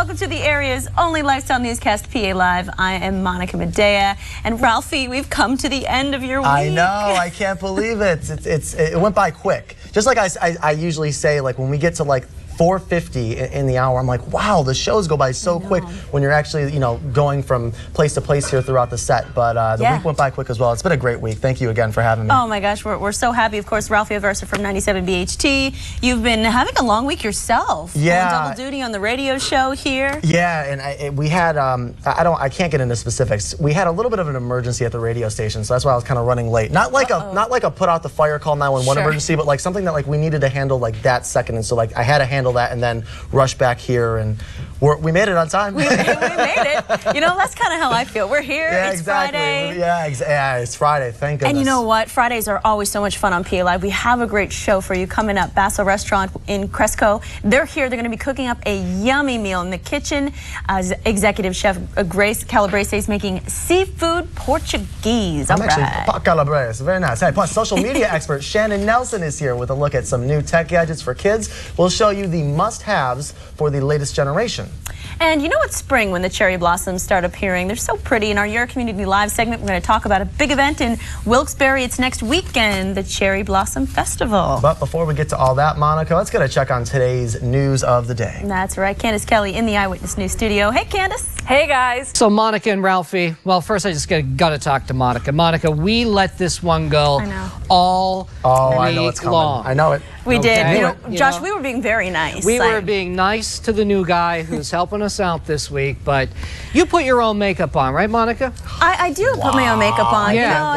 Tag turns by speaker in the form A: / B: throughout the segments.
A: welcome to the area's only lifestyle newscast, PA Live. I am Monica Madeja, and Ralphie, we've come to the end of your week.
B: I know, I can't believe it. It went by quick. Just like I usually say, like when we get to like 4:50 in the hour, I'm like, wow, the shows go by so quick when you're actually, you know, going from place to place here throughout the set. But the week went by quick as well. It's been a great week. Thank you again for having me.
A: Oh my gosh, we're so happy. Of course, Ralphie Aversa from 97 BHT. You've been having a long week yourself.
B: Yeah.
A: Double duty on the radio show here.
B: Yeah, and we had, I can't get into specifics. We had a little bit of an emergency at the radio station, so that's why I was kind of running late. Not like a put out the fire, call 911 emergency, but like something that like we needed to handle like that second. And so like I had to handle that and then rush back here, and we made it on time.
A: We made it. You know, that's kind of how I feel. We're here.
B: Yeah,
A: it's
B: exactly.
A: Friday.
B: Yeah, it's Friday. Thank goodness.
A: And you know what? Fridays are always so much fun on PA Live. We have a great show for you coming up. Basso Restaurant in Cresco. They're here. They're going to be cooking up a yummy meal in the kitchen. Executive Chef Grace Calabrese is making seafood Portuguese.
B: I'm actually Calabrese. Very nice. Hey, plus social media expert Shannon Nelson is here with a look at some new tech gadgets for kids. We'll show you the must-haves for the latest generation.
A: And you know it's spring when the cherry blossoms start appearing. They're so pretty. In our Your Community Live segment, we're going to talk about a big event in Wilkes-Barre. It's next weekend, the Cherry Blossom Festival.
B: But before we get to all that, Monica, let's get a check on today's news of the day.
A: That's right. Candace Kelly in the Eyewitness News studio. Hey, Candace.
C: Hey, guys. So Monica and Ralphie, well, first I just got to talk to Monica. Monica, we let this one go all
B: I know it's coming.
C: long.
B: I know it.
A: We did. You know, Josh,
C: know,
A: we were being very nice.
C: We were being nice to the new guy who's helping us out this week, but you put your own makeup on, right, Monica?
A: I do put my own makeup on.
C: Yeah.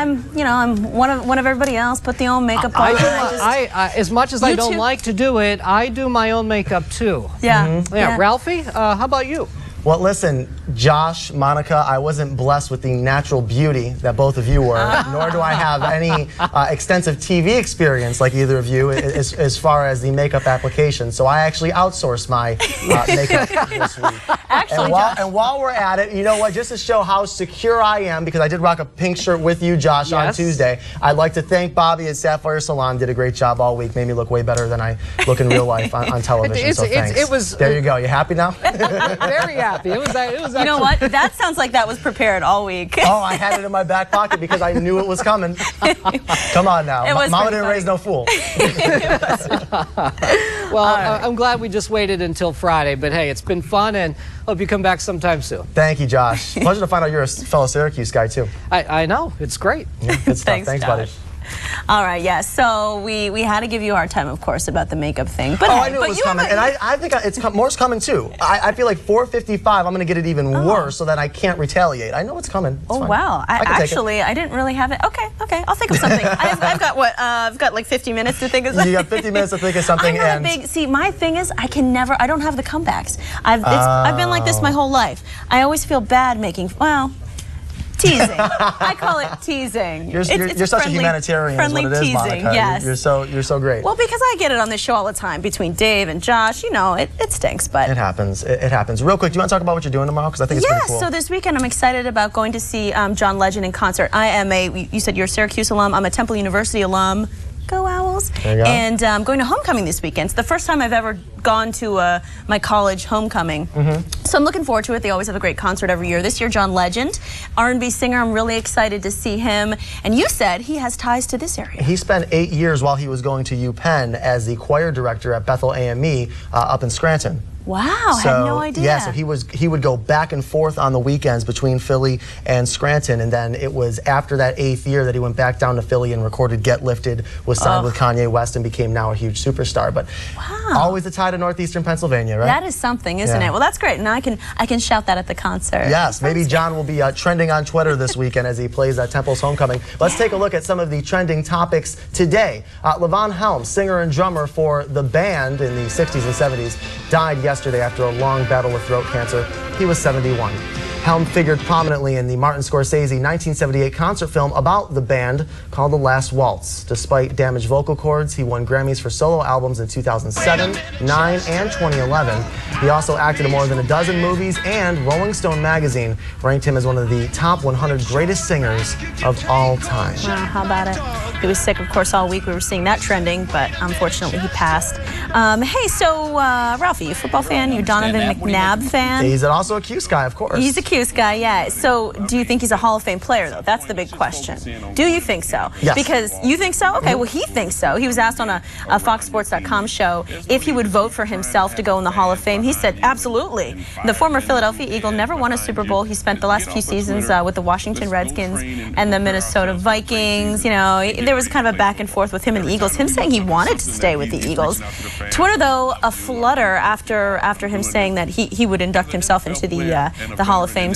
A: I'm one of everybody else. Put the own makeup on.
C: As much as I don't like to do it, I do my own makeup too.
A: Yeah.
C: Yeah. Ralphie, how about you?
B: Well, listen, Josh, Monica, I wasn't blessed with the natural beauty that both of you were, nor do I have any extensive TV experience like either of you as far as the makeup application. So I actually outsourced my makeup this week.
A: Actually,
B: and while we're at it, you know what, just to show how secure I am, because I did rock a pink shirt with you, Josh, on Tuesday, I'd like to thank Bobby at Sapphire Salon. Did a great job all week, made me look way better than I look in real life on television, so thanks. There you go. You happy now?
C: Very happy. It was
A: you know what? That sounds like that was prepared all week.
B: Oh, I had it in my back pocket because I knew it was coming. Come on now. Mama didn't raise no fool.
C: Well, I'm glad we just waited until Friday, but hey, it's been fun, and hope you come back sometime soon.
B: Thank you, Josh. Pleasure to find out you're a fellow Syracuse guy, too.
C: I know. It's great.
B: Yeah, good stuff. Thanks buddy.
A: All right, so we had to give you a hard time, of course, about the makeup thing. But
B: I knew it was coming, and I think more's coming too. I feel like 4:55, I'm going to get it even worse, so that I can't retaliate. I know it's coming. It's fine.
A: Wow! I didn't really have it. Okay, I'll think of something. I've got what? I've got like 50 minutes to think of something.
B: You got 50 minutes to think of something.
A: I'm not a big. See, my thing is, I don't have the comebacks. I've been like this my whole life. I always feel bad making. Well. Teasing. I call it teasing.
B: You're such a humanitarian, is what it is,
A: teasing,
B: Monica.
A: Yes.
B: You're so great.
A: Well, because I get it on this show all the time between Dave and Josh. You know, it stinks, but
B: it happens. It happens. Real quick, do you want to talk about what you're doing tomorrow? Because I think it's pretty cool.
A: So this weekend I'm excited about going to see John Legend in concert. I am you said you're a Syracuse alum. I'm a Temple University alum. Go Owls.
B: There you go.
A: And I'm going to homecoming this weekend. It's the first time I've ever gone to my college homecoming. So I'm looking forward to it. They always have a great concert every year. This year, John Legend, R&B singer. I'm really excited to see him. And you said he has ties to this area.
B: He spent 8 years while he was going to UPenn as the choir director at Bethel AME up in Scranton.
A: Wow, I had no idea.
B: Yeah, so he would go back and forth on the weekends between Philly and Scranton, and then it was after that 8th year that he went back down to Philly and recorded Get Lifted, was signed with Kanye West, and became now a huge superstar. But always a tie to northeastern Pennsylvania, right?
A: That is something, isn't it? Well, that's great, and I can shout that at the concert.
B: Yes, maybe John will be trending on Twitter this weekend as he plays at Temple's homecoming. Let's take a look at some of the trending topics today. Levon Helms, singer and drummer for the band in the 60s and 70s, died yesterday after a long battle with throat cancer. He was 71. Helm figured prominently in the Martin Scorsese 1978 concert film about the band called The Last Waltz. Despite damaged vocal cords, he won Grammys for solo albums in 2007, 9, and 2011. He also acted in more than a dozen movies, and Rolling Stone magazine ranked him as one of the top 100 greatest singers of all time.
A: Wow, how about it? He was sick, of course, all week. We were seeing that trending, but unfortunately he passed. Hey, so Ralphie, you a football fan? You a Donovan McNabb fan?
B: He's also a Cuse guy, of course.
A: He's a Cuse guy, yeah. So do you think he's a Hall of Fame player, though? That's the big question. Do you think so?
B: Yes.
A: Because you think so? Okay, well, he thinks so. He was asked on a FoxSports.com show if he would vote for himself to go in the Hall of Fame. He said, absolutely. The former Philadelphia Eagle never won a Super Bowl. He spent the last few seasons with the Washington Redskins and the Minnesota Vikings. You know, there was kind of a back and forth with him and the Eagles, him saying he wanted to stay with the Eagles. Twitter, though, a flutter after him saying that he would induct himself into the Hall of Fame.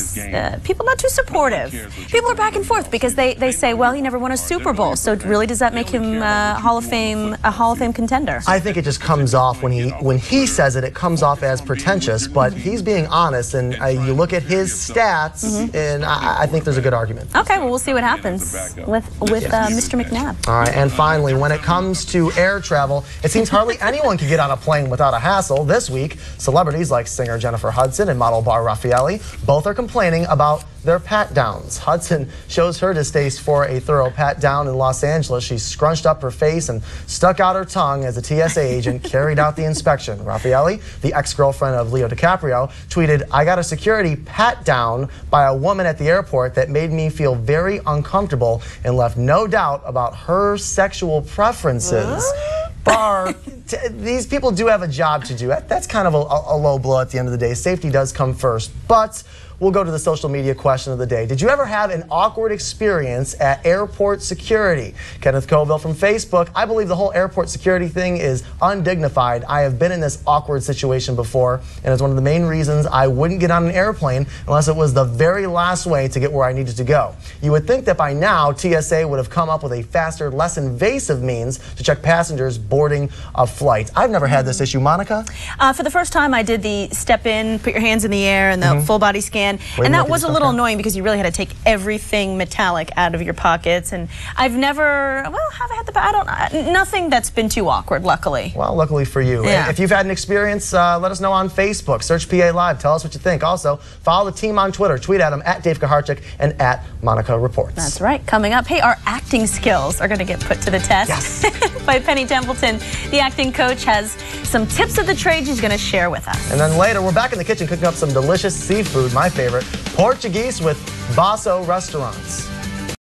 A: People not too supportive. People are back and forth because they say, well, he never won a Super Bowl. So really, does that make him a Hall of Fame contender?
B: I think it just comes off when he says it comes off as pretentious, but he's being honest, and you look at his stats, and I think there's a good argument.
A: Okay, well, we'll see what happens with Mr. McNabb.
B: All right, and finally, when it comes to air travel, it seems hardly anyone can get on a plane without a hassle. This week, celebrities like singer Jennifer Hudson and model Bar Raffaele both are complaining about their pat-downs. Hudson shows her distaste for a thorough pat-down in Los Angeles. She scrunched up her face and stuck out her tongue as a TSA agent carried out the inspection. Raffaele, the ex-girlfriend of Leo DiCaprio, tweeted, "I got a security pat-down by a woman at the airport that made me feel very uncomfortable and left no doubt about her sexual preferences." Bar, these people do have a job to do. That's kind of a low blow at the end of the day. Safety does come first, but we'll go to the social media question of the day. Did you ever have an awkward experience at airport security? Kenneth Coville from Facebook, I believe the whole airport security thing is undignified. I have been in this awkward situation before, and it's one of the main reasons I wouldn't get on an airplane unless it was the very last way to get where I needed to go. You would think that by now, TSA would have come up with a faster, less invasive means to check passengers boarding a flight. I've never had this issue. Monica?
A: For the first time, I did the step in, put your hands in the air, and the full body scan. And that was a little annoying because you really had to take everything metallic out of your pockets. And I've never, well, have I had nothing that's been too awkward, luckily.
B: Well, luckily for you.
A: Yeah.
B: If you've had an experience, let us know on Facebook. Search PA Live. Tell us what you think. Also, follow the team on Twitter. Tweet at them at Dave Kaharchik and at Monica Reports.
A: That's right. Coming up, hey, our acting skills are going to get put to the test.
B: Yes.
A: By Penny Templeton. The acting coach has some tips of the trade she's going to share with us.
B: And then later, we're back in the kitchen cooking up some delicious seafood, my favorite, Portuguese with Basso Restaurants.